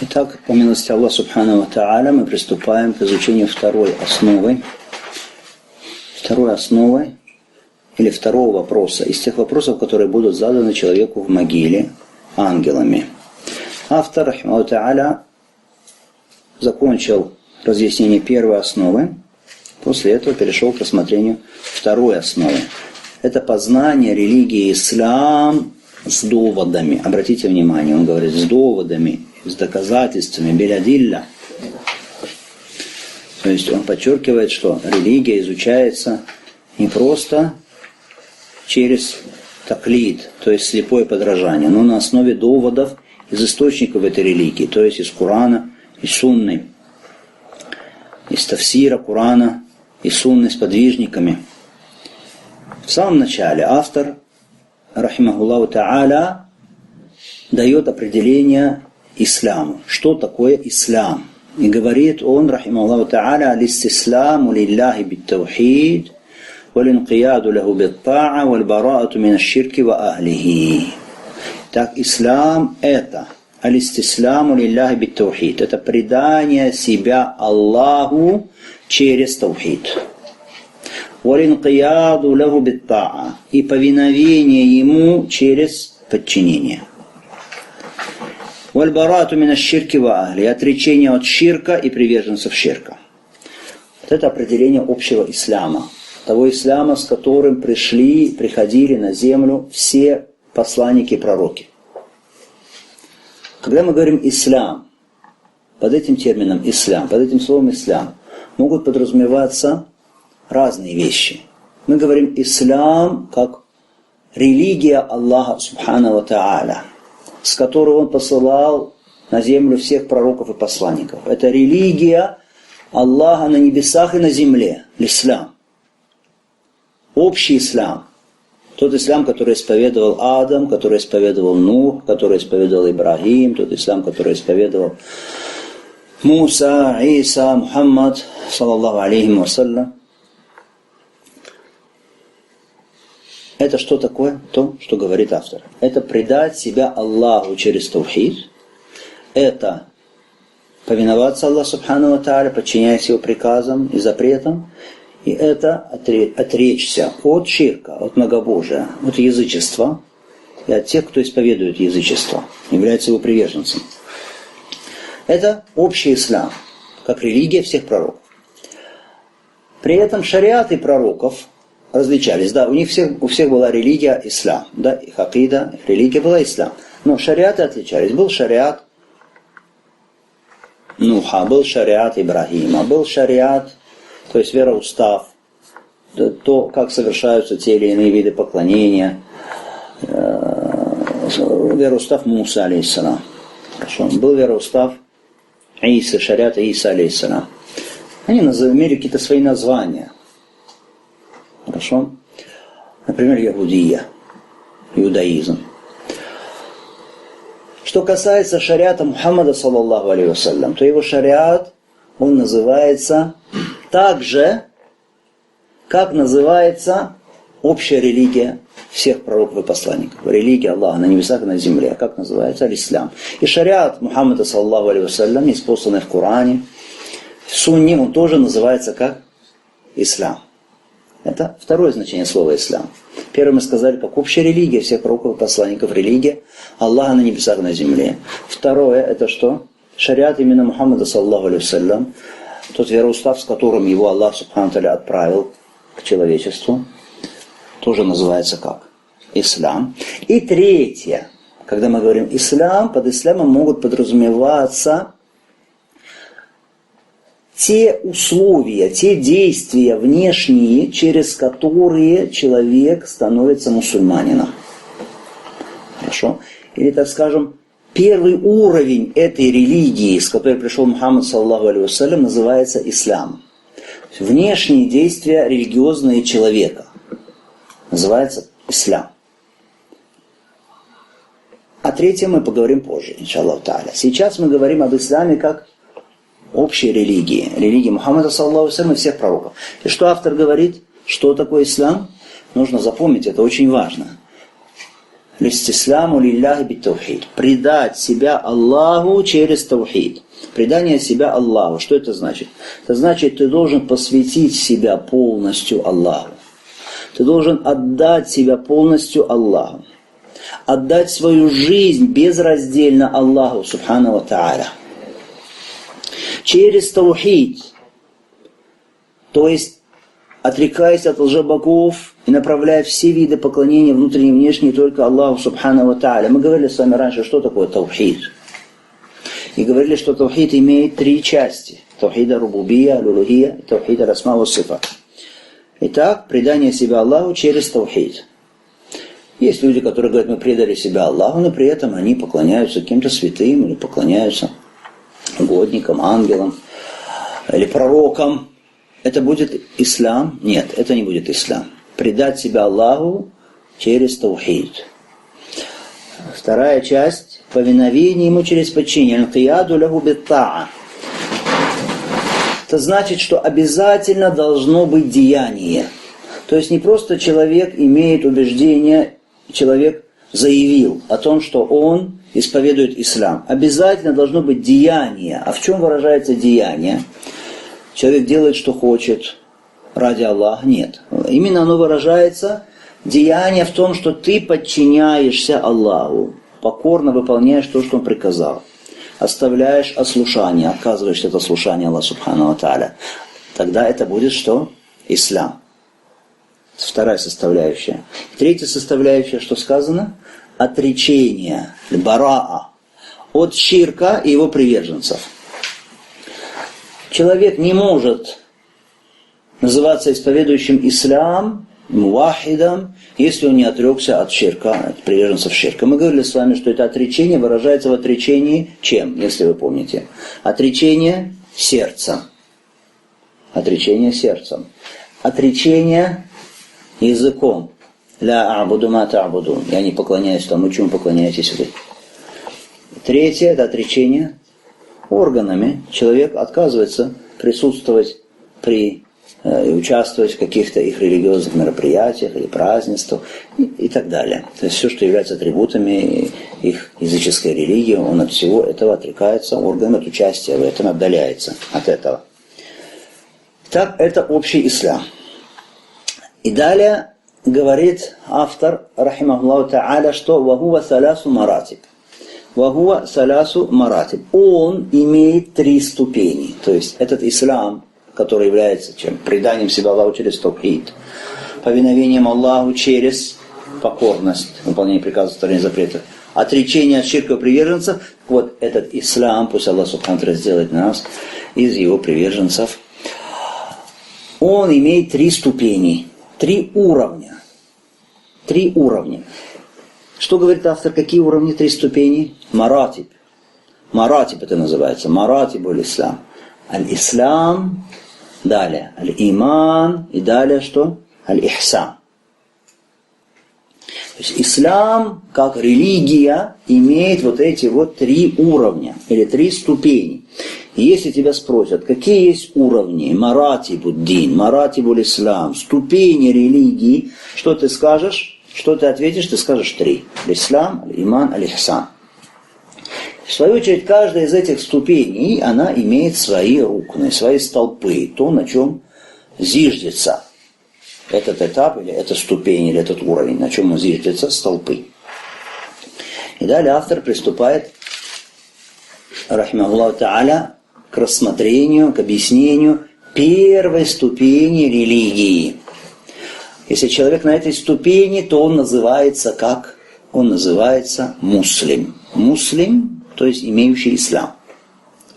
Итак, по милости Аллаха Субхану ва Тааля, мы приступаем к изучению второй основы или второго вопроса из тех вопросов, которые будут заданы человеку в могиле ангелами. Автор, рахимаху Тааля, закончил разъяснение первой основы, после этого перешел к рассмотрению второй основы. Это познание религии ислам с доводами. Обратите внимание, он говорит с доводами, с доказательствами, билядилля. То есть он подчеркивает, что религия изучается не просто через таклид, то есть слепое подражание, но на основе доводов из источников этой религии, то есть из Корана, из Сунны, из тафсира Корана, из Сунны с подвижниками. В самом начале автор, рахимахуллаху та'аля, дает определение исламу. Что такое ислам? И говорит он, рахимахуллаху та'аля, «Алистисламу лилляхи биттаухид, валинқияду лаху битта'a, вальбараату мин ашширки ва ахлихи». Так, ислам это алистисламу лилляхи биттаухид. Это предание себя Аллаху через таухид. «Валинқияду лаху битта'a» и повиновение ему через подчинение. «Вальбарату мин ашширки ва ахли» отречение от ширка и приверженцев ширка. Вот это определение общего ислама. Того ислама, с которым приходили на землю все посланники и пророки. Когда мы говорим ислам, под этим термином ислам, под этим словом ислам, могут подразумеваться разные вещи. Мы говорим ислам как религия Аллаха Субхану ва Тааля, с которой Он посылал на землю всех пророков и посланников. Это религия Аллаха на небесах и на земле. Ислам. Общий ислам. Тот ислам, который исповедовал Адам, который исповедовал Нух, который исповедовал Ибрагим, тот ислам, который исповедовал Муса, Иса, Мухаммад, саллаллаху алейхи вассалям. Это что такое? То, что говорит автор. Это предать себя Аллаху через таухид. Это повиноваться Аллаху Субхану ва Тааля, подчиняясь Его приказам и запретам. И это отречься от ширка, от многобожия, от язычества и от тех, кто исповедует язычество, является его приверженцем. Это общий ислам, как религия всех пророков. При этом шариаты пророков различались. Да, у всех была религия ислам, да, их акида, их религия была ислам. Но шариаты отличались. Был шариат Нуха, был шариат Ибрагима, был шариат, то есть вероустав, то, как совершаются те или иные виды поклонения, вероустав Муса, алейхиссалам. Хорошо. Был вероустав Иса, шариата Иса, алейхиссалам. Они имели какие-то свои названия. Хорошо. Например, Яхудия, иудаизм. Что касается шариата Мухаммада, саллаллаху алейхи вассалям, то его шариат, он называется так же, как называется общая религия всех пророков и посланников. Религия Аллаха на небесах и на земле. Как называется? Аль-Ислам. И шариат Мухаммада, саллаллаху алейхи вассалям, исполненный в Коране, в Сунне, он тоже называется как Ислам. Это второе значение слова «ислам». Первое мы сказали, как общая религия всех пророков и посланников, религия Аллаха на небесах и на земле. Второе, это что? Шариат именно Мухаммада, саллаллаху алейхи вассалям, тот вероустав, с которым его Аллах Субхану Тааля отправил к человечеству, тоже называется как? Ислам. И третье, когда мы говорим ислам, под исламом могут подразумеваться те условия, те действия внешние, через которые человек становится мусульманином. Хорошо? Или, так скажем, первый уровень этой религии, с которой пришел Мухаммад, саллаллаху алейхи вассалям, называется ислам. Внешние действия религиозные человека называется ислам. О третьем мы поговорим позже, иншаллаху тааля. Сейчас мы говорим об исламе как общей религии Мухаммада, саллаллаху алейхи вассалям, и всех пророков. И что автор говорит? Что такое ислам? Нужно запомнить, это очень важно. листисляму лилляхи бит-таухид. Предать себя Аллаху через таухид. Предание себя Аллаху. Что это значит? Это значит, ты должен посвятить себя полностью Аллаху. Ты должен отдать себя полностью Аллаху. Отдать свою жизнь безраздельно Аллаху, субхану ва тааля. Через таухид. То есть, отрекаясь от лжебогов и направляя все виды поклонения внутренние и внешние только Аллаху, субхану ва тааля. Мы говорили с вами раньше, что такое таухид. И говорили, что таухид имеет 3 части. Таухида рубубия, аль-улухия и таухида расма ва сифат. Итак, предание себя Аллаху через таухид. Есть люди, которые говорят, мы предали себя Аллаху, но при этом они поклоняются каким-то святым, или поклоняются угодникам, ангелам, или пророкам. Это будет ислам? Нет, это не будет ислам. Предать себя Аллаху через таухид. Вторая часть – повиновение Ему через подчинение. Аль-кияду лаху бит-таа. Это значит, что обязательно должно быть деяние. То есть не просто человек имеет убеждение, человек заявил о том, что он исповедует ислам. Обязательно должно быть деяние. А в чем выражается деяние? Человек делает, что хочет ради Аллаха. Нет. Именно оно выражается, деяние в том, что ты подчиняешься Аллаху, покорно выполняешь то, что Он приказал. Оставляешь ослушание, отказываешься от ослушания Аллаха субхану ва тааля. Тогда это будет что? Ислам. Вторая составляющая. Третья составляющая, что сказано? Отречение, бараа, от ширка и его приверженцев. Человек не может называться исповедующим ислам, мувахидом, если он не отрекся от ширка, от приверженцев ширка. Мы говорили с вами, что это отречение выражается в отречении чем, если вы помните? Отречение сердцем. Отречение сердцем. Отречение языком. Ля а'буду ма та'будун. Я не поклоняюсь тому, чему поклоняетесь вы. Третье – это отречение органами. Человек отказывается присутствовать при и участвовать в каких-то их религиозных мероприятиях или празднествах и так далее. То есть все, что является атрибутами их языческой религии, он от всего этого отрекается, орган от участия в этом отдаляется от этого. Так, это общий ислам. И далее говорит автор, рахимахуллаху та'аля, что «вахува саласу маратиб». «Вахува саласу маратиб». Он имеет 3 ступени. То есть этот ислам, который является чем? Преданием себя Аллаху через таухид, повиновением Аллаху через покорность, выполнение приказов, оставление запретов, отречение от ширка приверженцев. Вот этот ислам, пусть Аллах субхану ва тааля сделает нас из его приверженцев, он имеет 3 ступени, 3 уровня. 3 уровня. Что говорит автор? Какие уровни? 3 ступени? Маратиб. Маратиб это называется. Маратиб аль-ислам. Аль-ислам, далее аль-иман и далее что? Аль-ихсан. То есть ислам, как религия, имеет вот эти вот 3 уровня или 3 ступени. И если тебя спросят, какие есть уровни, маратибуддин, маратибуль-ислам, ступени религии, что ты скажешь? Что ты ответишь? Ты скажешь 3. Аль-ислам, аль-иман, аль-ихсан. В свою очередь, каждая из этих ступеней, она имеет свои рукны, свои столпы, то, на чем зиждется этот этап, или эта ступень, или этот уровень, на чем он зиждется, столпы. И далее автор приступает, рахимахуллаху та'аля, к рассмотрению, к объяснению первой ступени религии. Если человек на этой ступени, то он называется как? Он называется муслим. Муслим, то есть имеющий ислам.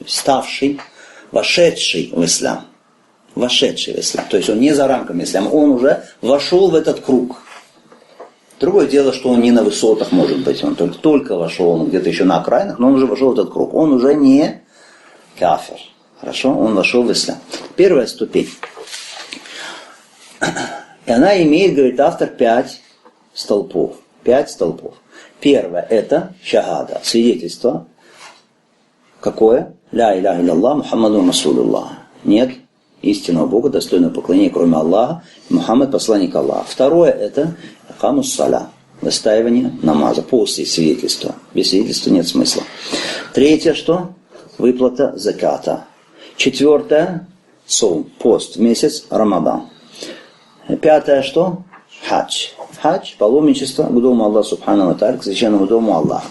Ставший, вошедший в ислам. Вошедший в ислам. То есть он не за рамками ислама, он уже вошел в этот круг. Другое дело, что он не на высотах может быть, он только вошел, он где-то еще на окраинах, но он уже вошел в этот круг. Он уже не кафир. Хорошо? Он вошел в ислам. Первая ступень. И она имеет, говорит автор, 5 столпов. 5 столпов. Первое – это шахада, свидетельство. Какое? Ля иляха илляллах, Мухаммаду Расулуллах. Нет истинного Бога, достойного поклонения, кроме Аллаха. Мухаммад – посланник Аллаха. Второе – это икамус саля. Выстаивание намаза после свидетельства. Без свидетельства нет смысла. Третье что? Выплата заката. Четвертое – сом, пост, месяц Рамадан. Пятое что? Хадж. Хадж – паломничество к дому Аллаха Субхану ва Тааля, к священному дому Аллаха.